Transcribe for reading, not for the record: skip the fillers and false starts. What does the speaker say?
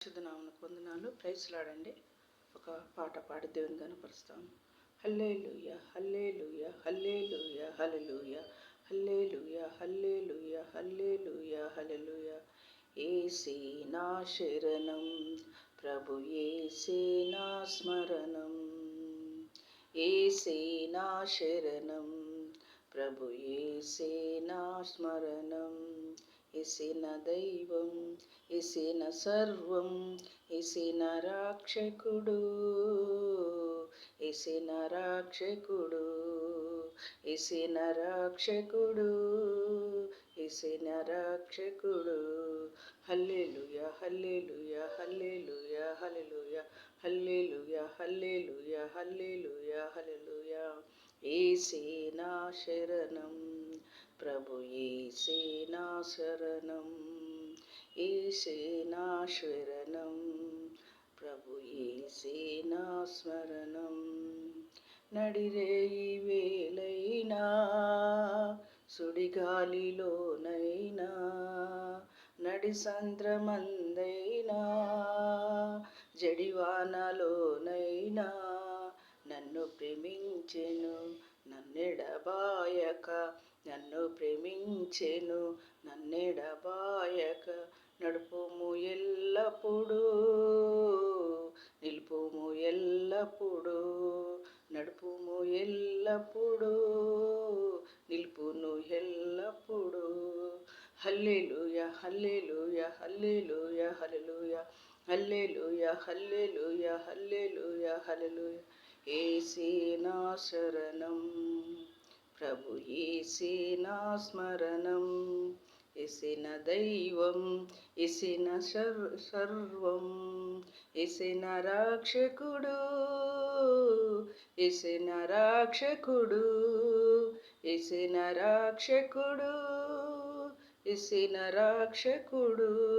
పరిశుద్ధనామమునకు వందనాలు. ప్రైజ్లాడండి. ఒక పాట పాడి దేవుని కనపరుస్తాము. హల్లెలూయా హల్లెలూయా హల్లెలూయా హల్లెలూయా హల్లెలూయా హల్లెలూయా హల్లెలూయా హల్లెలూయా. యేసే నా శరణం, ప్రభు యేసే నా స్మరణం. యేసే నా శరణం, ప్రభు యేసే నా స్మరణం. యేసే నా దైవం, యేసే నా సర్వం, యేసే నా రక్షకుడు, యేసే నా రక్షకుడు, యేసే నా రక్షకుడు, యేసే నా రక్షకుడు. హల్లెలూయా హల్లెలూయా హల్లెలూయా హల్లెలూయా హల్లెలూయా హల్లెలూయా హల్లెలూయా హల్లెలూయా. యేసే నా శరణం, ప్రభు యేసే నా శరణం. యేసే నా శరణం, ప్రభు యేసే నా స్మరణం. నడిరేయి వేళైనా, సుడిగాలిలోనైనా, నడిసంద్రమందైనా, జడివానలోనైనా, నన్ను ప్రేమించెను నన్నెడబాయక, నన్ను ప్రేమించెను నన్నెడబాయక. నడుపుము ఎల్లప్పుడూ, నిలుపుము ఎల్లప్పుడూ, నడుపుము ఎల్లప్పుడూ, నిలుపును ఎల్లప్పుడూ. హల్లెలూయా హల్లెలూయా హల్లెలూయా హల్లెలూయా హల్లెలూయా హల్లెలూయా హల్లెలూయా హల్లెలూయా. యేసే నా శరణం, ప్రభు యేసే నా స్మరణం. యేసే నా దైవం, యేసే నా సర్వం, యేసే నా రక్షకుడు, యేసే నా రక్షకుడు, యేసే నా రక్షకుడు, యేసే నా రక్షకుడు.